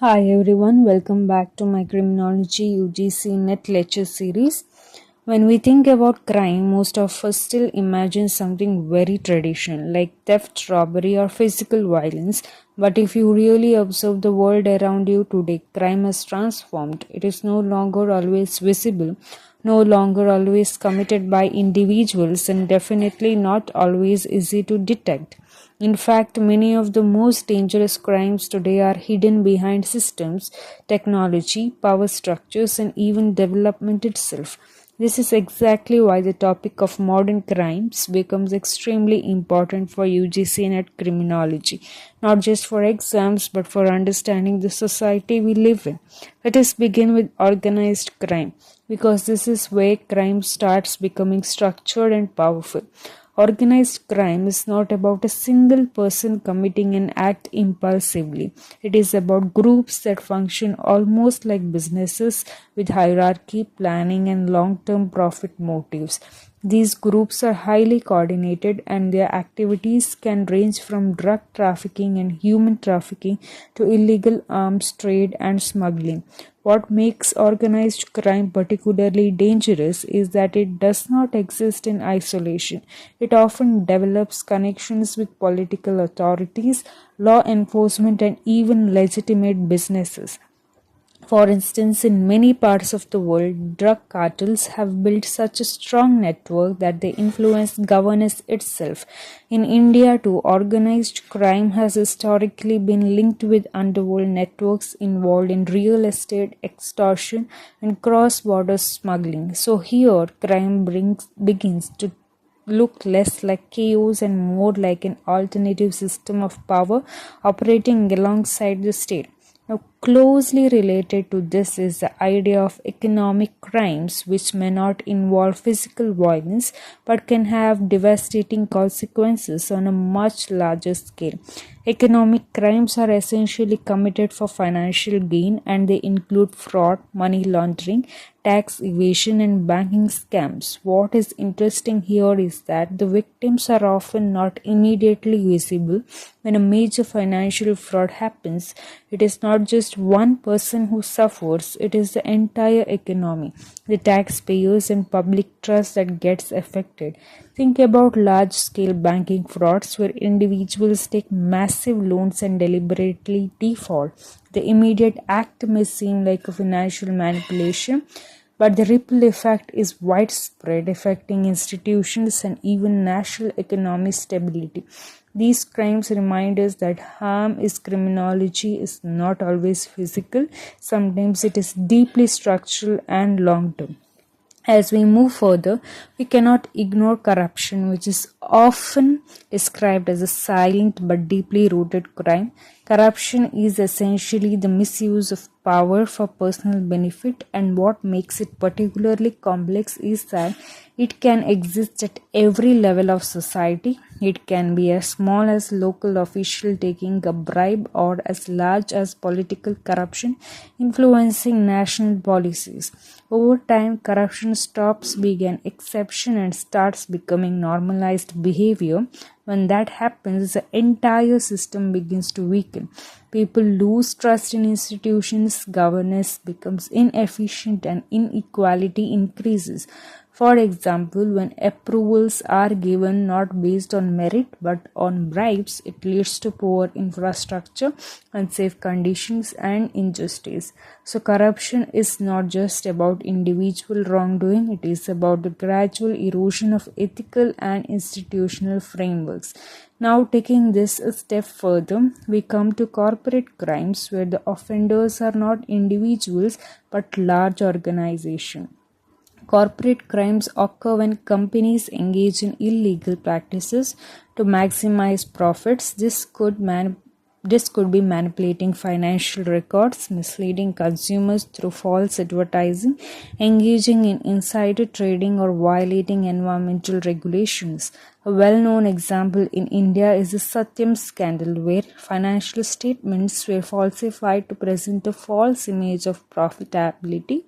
Hi everyone, welcome back to my Criminology UGC NET lecture series. When we think about crime, most of us still imagine something very traditional like theft, robbery, or physical violence. But if you really observe the world around you today, crime has transformed. It is no longer always visible, no longer always committed by individuals, and definitely not always easy to detect. In fact, many of the most dangerous crimes today are hidden behind systems, technology, power structures, and even development itself. This is exactly why the topic of modern crimes becomes extremely important for UGC NET criminology, not just for exams but for understanding the society we live in. Let us begin with organized crime because this is where crime starts becoming structured and powerful. Organized crime is not about a single person committing an act impulsively. It is about groups that function almost like businesses with hierarchy, planning, and long term profit motives. These groups are highly coordinated and their activities can range from drug trafficking and human trafficking to illegal arms trade and smuggling. What makes organized crime particularly dangerous is that it does not exist in isolation. It often develops connections with political authorities, law enforcement, and even legitimate businesses. For instance, in many parts of the world, drug cartels have built such a strong network that they influence governance itself. In India, too, organized crime has historically been linked with underworld networks involved in real estate, extortion, and cross border smuggling. So, here, begins to look less like chaos and more like an alternative system of power operating alongside the state. Now, closely related to this is the idea of economic crimes, which may not involve physical violence but can have devastating consequences on a much larger scale. Economic crimes are essentially committed for financial gain and they include fraud, money laundering, tax evasion, and banking scams. What is interesting here is that the victims are often not immediately visible. When a major financial fraud happens, it is not just one person who suffers, it is the entire economy, the taxpayers, and public trust that gets affected. Think about large scale banking frauds where individuals take massive loans and deliberately default. The immediate act may seem like a financial manipulation, but the ripple effect is widespread, affecting institutions and even national economic stability. These crimes remind us that harm is criminology is not always physical, sometimes it is deeply structural and long term. As we move further, we cannot ignore corruption, which is often described as a silent but deeply rooted crime. Corruption is essentially the misuse of power for personal benefit, and what makes it particularly complex is that it can exist at every level of society. It can be as small as local official taking a bribe or as large as political corruption influencing national policies. Over time, corruption stops being an exception and starts becoming normalized behavior. When that happens, the entire system begins to weaken. People lose trust in institutions, governance becomes inefficient, and inequality increases. For example, when approvals are given not based on merit but on bribes, it leads to poor infrastructure, unsafe conditions, and injustice. So, corruption is not just about individual wrongdoing, it is about the gradual erosion of ethical and institutional frameworks. Now, taking this a step further, we come to corporate crimes where the offenders are not individuals but large organizations. Corporate crimes occur when companies engage in illegal practices to maximize profits. This could be manipulating financial records, misleading consumers through false advertising, engaging in insider trading, or violating environmental regulations. A well known example in India is the Satyam scandal, where financial statements were falsified to present a false image of profitability.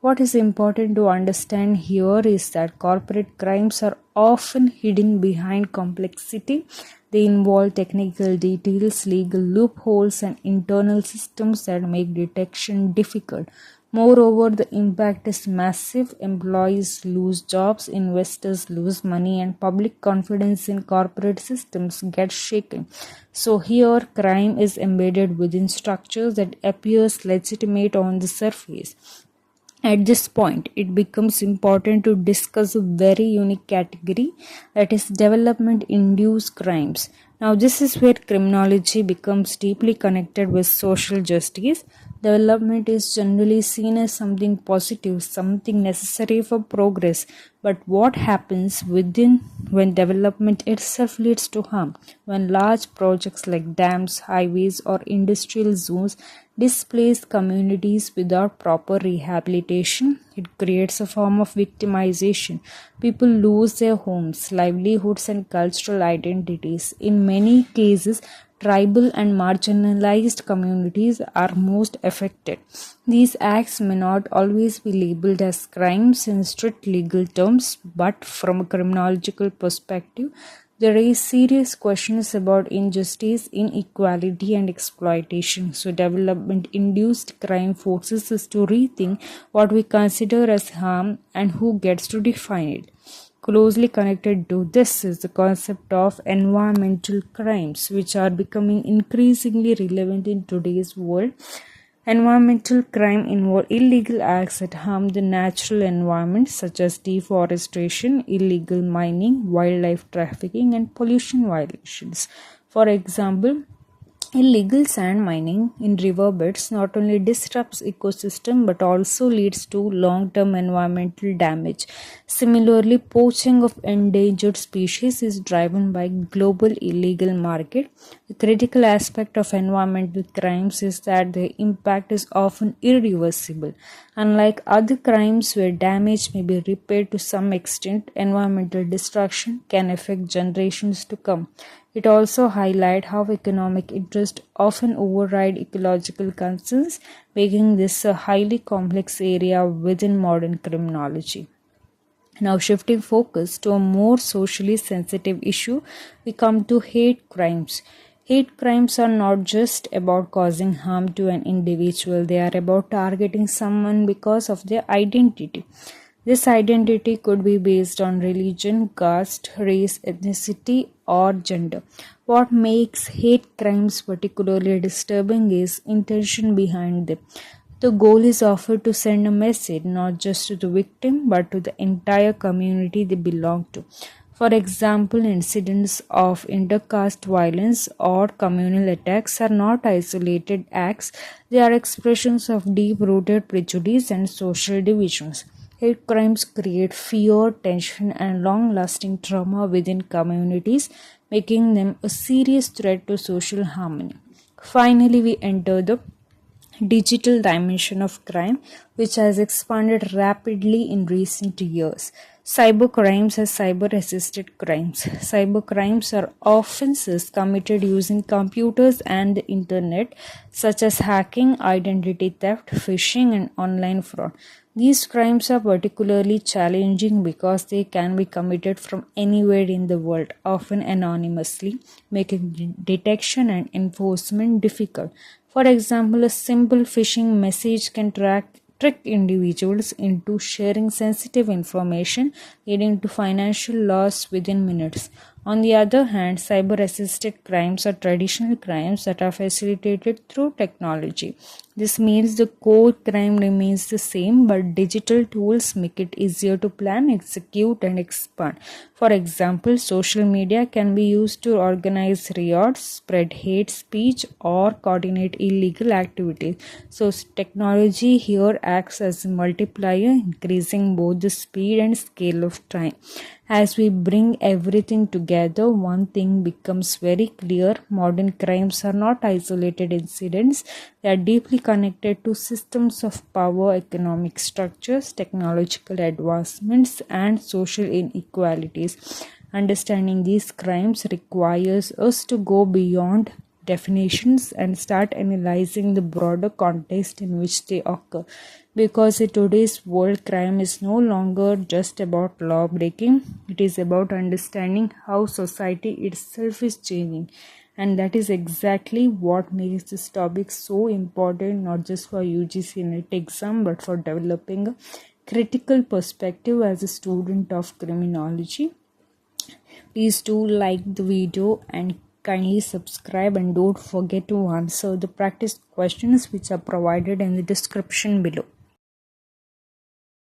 What is important to understand here is that corporate crimes are often hidden behind complexity. They involve technical details, legal loopholes, and internal systems that make detection difficult. Moreover, the impact is massive. Employees lose jobs, investors lose money, and public confidence in corporate systems gets shaken. So here, crime is embedded within structures that appears legitimate on the surface. At this point, it becomes important to discuss a very unique category, that is development induced crimes. Now, this is where criminology becomes deeply connected with social justice. Development is generally seen as something positive, something necessary for progress. But what happens within when development itself leads to harm? When large projects like dams, highways, or industrial zones displace communities without proper rehabilitation, it creates a form of victimization. People lose their homes, livelihoods, and cultural identities. In many cases, tribal and marginalized communities are most affected. These acts may not always be labeled as crimes in strict legal terms, but from a criminological perspective, they raise serious questions about injustice, inequality, and exploitation. So, development induced crime forces us to rethink what we consider as harm and who gets to define it. Closely connected to this is the concept of environmental crimes, which are becoming increasingly relevant in today's world. Environmental crime involve illegal acts that harm the natural environment, such as deforestation, illegal mining, wildlife trafficking, and pollution violations. For example, illegal sand mining in riverbeds not only disrupts ecosystem but also leads to long-term environmental damage. Similarly, poaching of endangered species is driven by global illegal market. The critical aspect of environmental crimes is that the impact is often irreversible. Unlike other crimes where damage may be repaired to some extent, environmental destruction can affect generations to come. It also highlights how economic interests often override ecological concerns, making this a highly complex area within modern criminology. Now, shifting focus to a more socially sensitive issue, we come to hate crimes. Hate crimes are not just about causing harm to an individual, they are about targeting someone because of their identity. This identity could be based on religion, caste, race, ethnicity, or gender. What makes hate crimes particularly disturbing is intention behind them. The goal is often to send a message not just to the victim but to the entire community they belong to. For example, incidents of intercaste violence or communal attacks are not isolated acts, they are expressions of deep rooted prejudice and social divisions. Hate crimes create fear, tension, and long lasting trauma within communities, making them a serious threat to social harmony. Finally, we enter the digital dimension of crime, which has expanded rapidly in recent years. Cybercrimes and cyber assisted crimes. Cybercrimes are offenses committed using computers and the internet, such as hacking, identity theft, phishing, and online fraud. These crimes are particularly challenging because they can be committed from anywhere in the world, often anonymously, making detection and enforcement difficult. For example, a simple phishing message can trick individuals into sharing sensitive information, leading to financial loss within minutes. On the other hand, cyber assisted crimes are traditional crimes that are facilitated through technology. This means the core crime remains the same, but digital tools make it easier to plan, execute, and expand. For example, social media can be used to organize riots, spread hate speech, or coordinate illegal activities. So, technology here acts as a multiplier, increasing both the speed and scale of crime. As we bring everything together, one thing becomes very clear: modern crimes are not isolated incidents, they are deeply connected to systems of power, economic structures, technological advancements, and social inequalities. Understanding these crimes requires us to go beyond definitions and start analyzing the broader context in which they occur. Because in today's world, crime is no longer just about law breaking, it is about understanding how society itself is changing. And that is exactly what makes this topic so important, not just for UGC NET exam, but for developing a critical perspective as a student of criminology. Please do like the video and kindly subscribe, and don't forget to answer the practice questions which are provided in the description below.